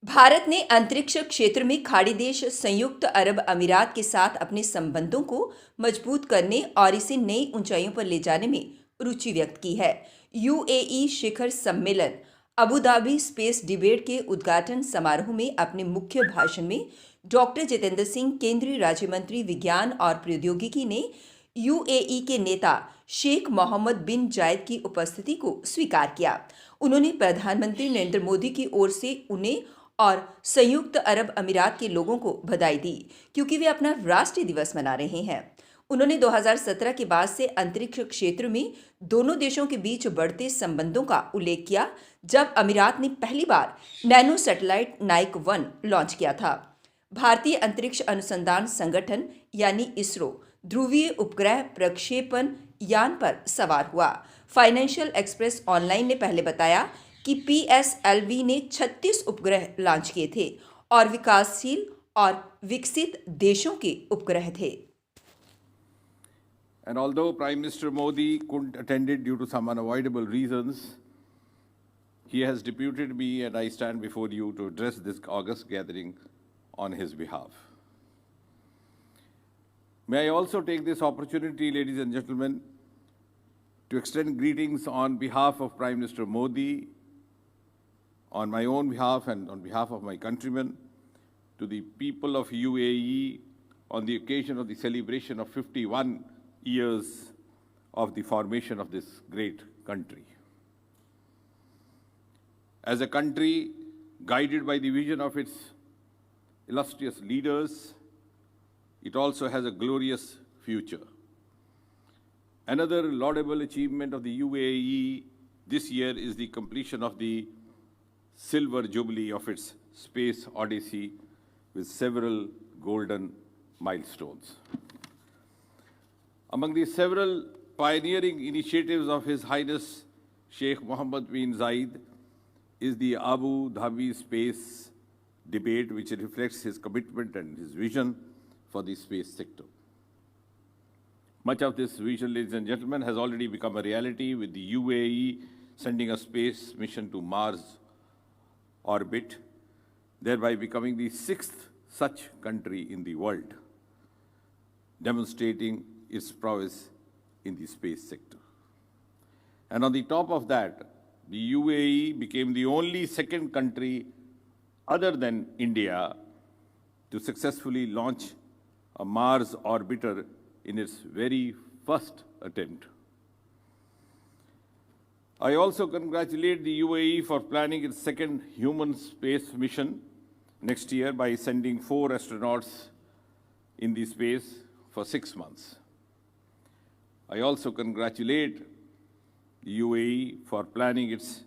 भारत ने अंतरिक्ष क्षेत्र में खाड़ी देश संयुक्त अरब अमीरात के साथ अपने संबंधों को मजबूत करने और इसे नई ऊंचाइयों पर ले जाने में रुचि व्यक्त की है। यूएई शिखर सम्मेलन अबू धाबी स्पेस डिबेट के उद्घाटन समारोह में अपने मुख्य भाषण में डॉक्टर जितेंद्र सिंह, केंद्रीय राज्य मंत्री विज्ञान और प्रौद्योगिकी, ने यूएई के नेता शेख मोहम्मद बिन जायद की उपस्थिति को स्वीकार किया। उन्होंने प्रधानमंत्री नरेंद्र मोदी की ओर से उन्हें और संयुक्त अरब अमीरात के लोगों को बधाई दी, क्योंकि वे अपना राष्ट्रीय दिवस मना रहे हैं। उन्होंने 2017 के बाद से अंतरिक्ष क्षेत्र में दोनों देशों के बीच बढ़ते संबंधों का उल्लेख किया, जब अमीरात ने पहली बार नैनो सैटेलाइट नाइक 1 लॉन्च किया था। भारतीय अंतरिक्ष अनुसंधान संगठन यानी इसरो ध्रुवीय उपग्रह प्रक्षेपण यान पर सवार हुआ। फाइनेंशियल एक्सप्रेस ऑनलाइन ने पहले बताया कि पीएसएलवी ने 36 उपग्रह लॉन्च किए थे और विकासशील और विकसित देशों के उपग्रह थे। And although Prime Minister Modi couldn't attend it due to some unavoidable reasons, he has deputed me and I stand before you to address this august gathering on his behalf. May I also take this opportunity, ladies and gentlemen, to extend greetings on behalf of Prime Minister Modi, on my own behalf and on behalf of my countrymen, to the people of UAE on the occasion of the celebration of 51 years of the formation of this great country. As a country guided by the vision of its illustrious leaders, it also has a glorious future. Another laudable achievement of the UAE this year is the completion of the silver jubilee of its space odyssey with several golden milestones. Among the several pioneering initiatives of His Highness Sheikh Mohammed bin Zayed is the Abu Dhabi space debate, which reflects his commitment and his vision for the space sector. Much of this vision, ladies and gentlemen, has already become a reality, with the UAE sending a space mission to Mars orbit, thereby becoming the 6th such country in the world, demonstrating its prowess in the space sector. And on the top of that, the UAE became the only second country other than India to successfully launch a Mars orbiter in its very first attempt. I also congratulate the UAE for planning its second human space mission next year by sending 4 astronauts in the space for 6 months. I also congratulate the UAE for planning its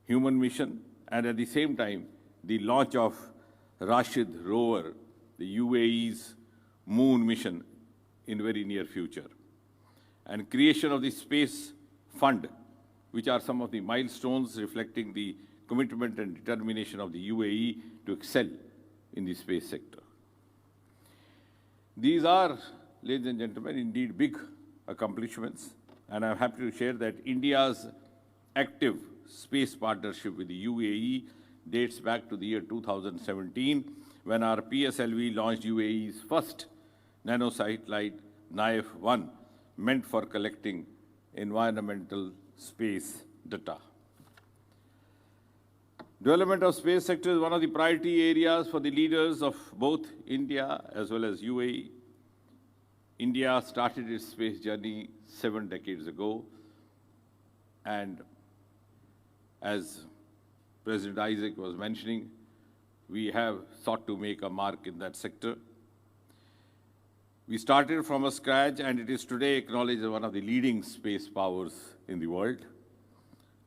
human mission and at the same time the launch of Rashid rover, the UAE's moon mission, in very near future, and creation of the space fund, which are some of the milestones reflecting the commitment and determination of the UAE to excel in the space sector. These are, ladies and gentlemen, indeed big accomplishments, and I'm happy to share that India's active space partnership with the UAE dates back to the year 2017, when our PSLV launched UAE's first nanosatellite NAIF 1, meant for collecting environmental space data. Development of space sector is one of the priority areas for the leaders of both India as well as UAE. India started its space journey 7 decades ago, and as President Isaac was mentioning, we have sought to make a mark in that sector. We started from a scratch, and it is today acknowledged as one of the leading space powers in the world.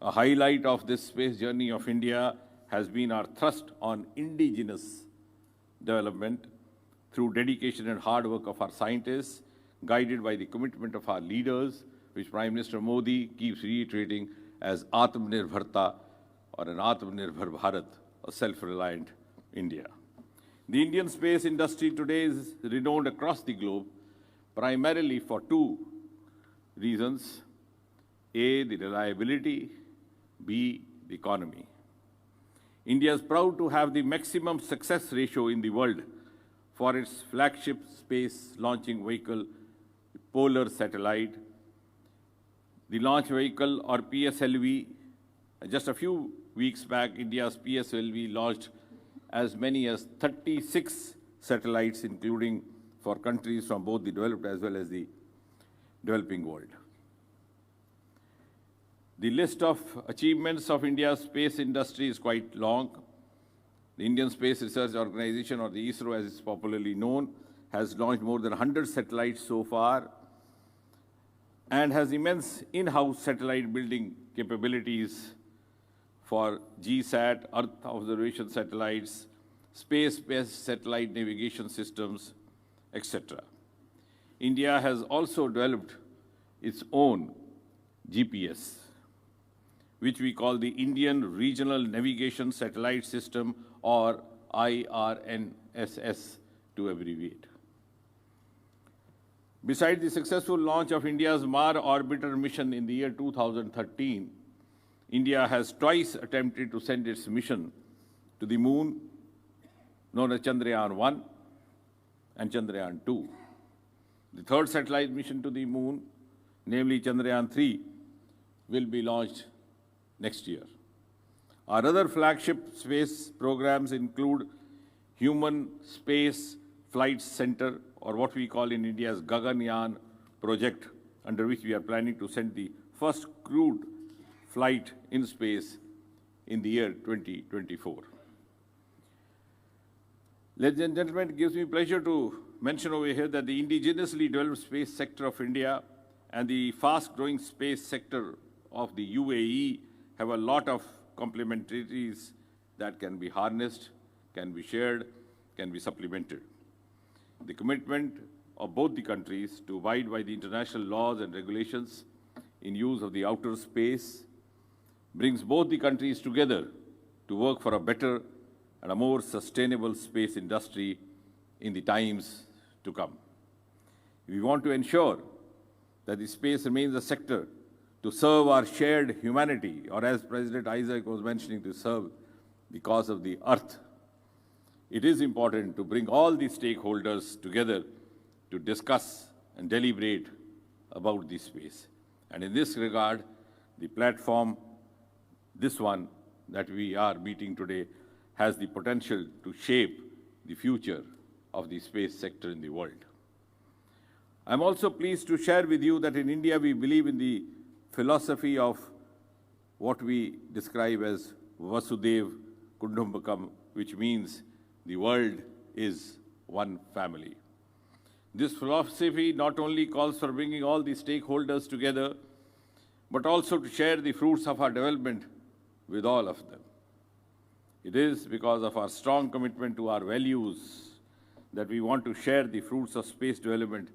A highlight of this space journey of India has been our thrust on indigenous development through dedication and hard work of our scientists, guided by the commitment of our leaders, which Prime Minister Modi keeps reiterating as Atmanirbharta, or an Atmanirbhar Bharat, a self-reliant India. The Indian space industry today is renowned across the globe primarily for 2 reasons: A, the reliability; B, the economy. India is proud to have the maximum success ratio in the world for its flagship space launching vehicle, Polar Satellite. The launch vehicle, or PSLV, just a few weeks back, India's PSLV launched as many as 36 satellites, including for countries from both the developed as well as the developing world. The list of achievements of India's space industry is quite long. The Indian Space Research Organization, or the ISRO as it's popularly known, has launched more than 100 satellites so far and has immense in-house satellite building capabilities for GSAT, Earth observation satellites, space-based satellite navigation systems, etc. India has also developed its own GPS, which we call the Indian Regional Navigation Satellite System, or IRNSS to abbreviate. Besides the successful launch of India's Mars orbiter mission in the year 2013, India has twice attempted to send its mission to the moon, known as Chandrayaan-1 and Chandrayaan-2. The third satellite mission to the moon, namely Chandrayaan-3, will be launched next year. Our other flagship space programs include Human Space Flight Center, or what we call in India's Gaganyaan project, under which we are planning to send the first crewed flight in space in the year 2024. Ladies and gentlemen, it gives me pleasure to mention over here that the indigenously developed space sector of India and the fast-growing space sector of the UAE have a lot of complementarities that can be harnessed, can be shared, can be supplemented. The commitment of both the countries to abide by the international laws and regulations in use of the outer space brings both the countries together to work for a better and a more sustainable space industry in the times to come. We want to ensure that the space remains a sector to serve our shared humanity, or as President Isaac was mentioning, to serve the cause of the earth. It is important to bring all the stakeholders together to discuss and deliberate about the space. And in this regard, the platform, this one that we are meeting today, has the potential to shape the future of the space sector in the world. I'm also pleased to share with you that in India we believe in the philosophy of what we describe as Vasudev Kutumbakam, which means the world is one family. This philosophy not only calls for bringing all the stakeholders together, but also to share the fruits of our development with all of them. It is because of our strong commitment to our values that we want to share the fruits of space development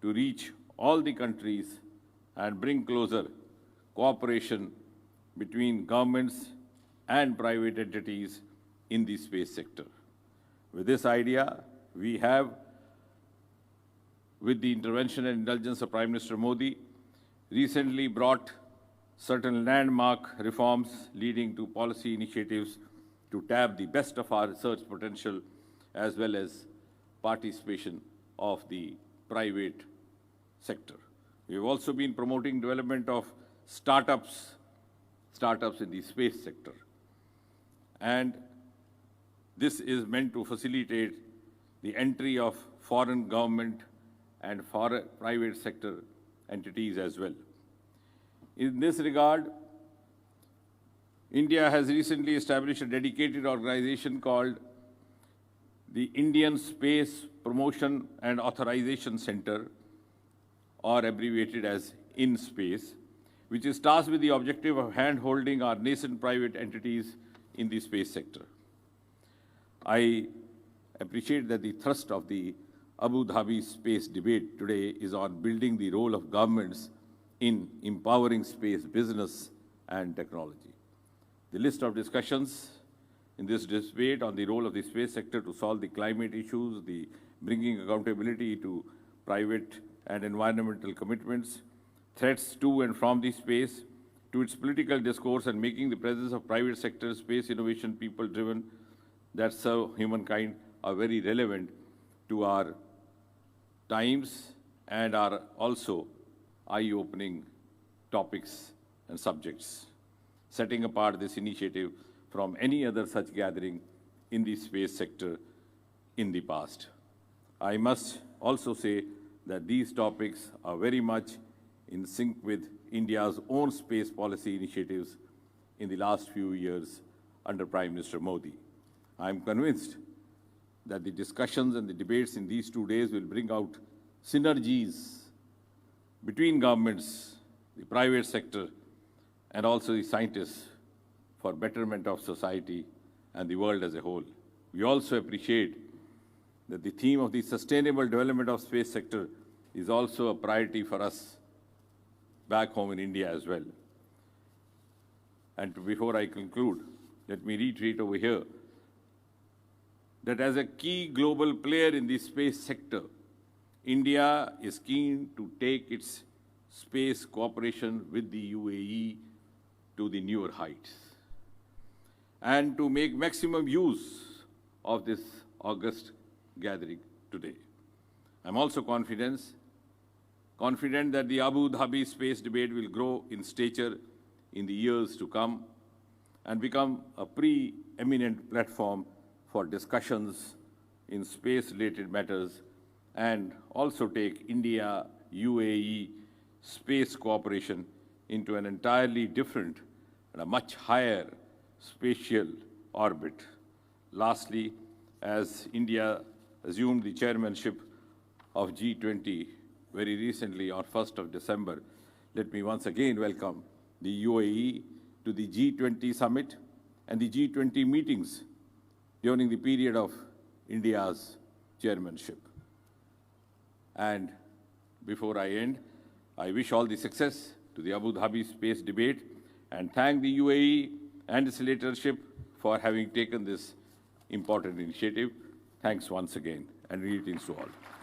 to reach all the countries and bring closer cooperation between governments and private entities in the space sector. With this idea, we have, with the intervention and indulgence of Prime Minister Modi, recently brought certain landmark reforms leading to policy initiatives to tap the best of our research potential as well as participation of the private sector. We have also been promoting development of startups in the space sector. And this is meant to facilitate the entry of foreign government and foreign private sector entities as well. In this regard, India has recently established a dedicated organization called the Indian Space Promotion and Authorization Center, or abbreviated as InSpace, which is tasked with the objective of hand-holding our nascent private entities in the space sector. I appreciate that the thrust of the Abu Dhabi space debate today is on building the role of governments in empowering space business and technology. The list of discussions in this debate on the role of the space sector to solve the climate issues, the bringing accountability to private and environmental commitments, threats to and from the space, to its political discourse and making the presence of private sector, space innovation, people-driven, that serve humankind are very relevant to our times and are also eye-opening topics and subjects, setting apart this initiative from any other such gathering in the space sector in the past. I must also say that these topics are very much in sync with India's own space policy initiatives in the last few years under Prime Minister Modi. I am convinced that the discussions and the debates in these 2 days will bring out synergies between governments, the private sector, and also the scientists for betterment of society and the world as a whole. We also appreciate that the theme of the sustainable development of space sector is also a priority for us back home in India as well. And before I conclude, let me reiterate over here that as a key global player in the space sector, India is keen to take its space cooperation with the UAE to the newer heights and to make maximum use of this august gathering today. I'm also confident that the Abu Dhabi space debate will grow in stature in the years to come and become a preeminent platform for discussions in space-related matters and also take India-UAE space cooperation into an entirely different and a much higher spatial orbit. Lastly, as India assumed the chairmanship of G20 very recently on 1st of December, let me once again welcome the UAE to the G20 summit and the G20 meetings during the period of India's chairmanship. And before I end, I wish all the success to the Abu Dhabi space debate and thank the UAE and its leadership for having taken this important initiative. Thanks once again, and greetings to all.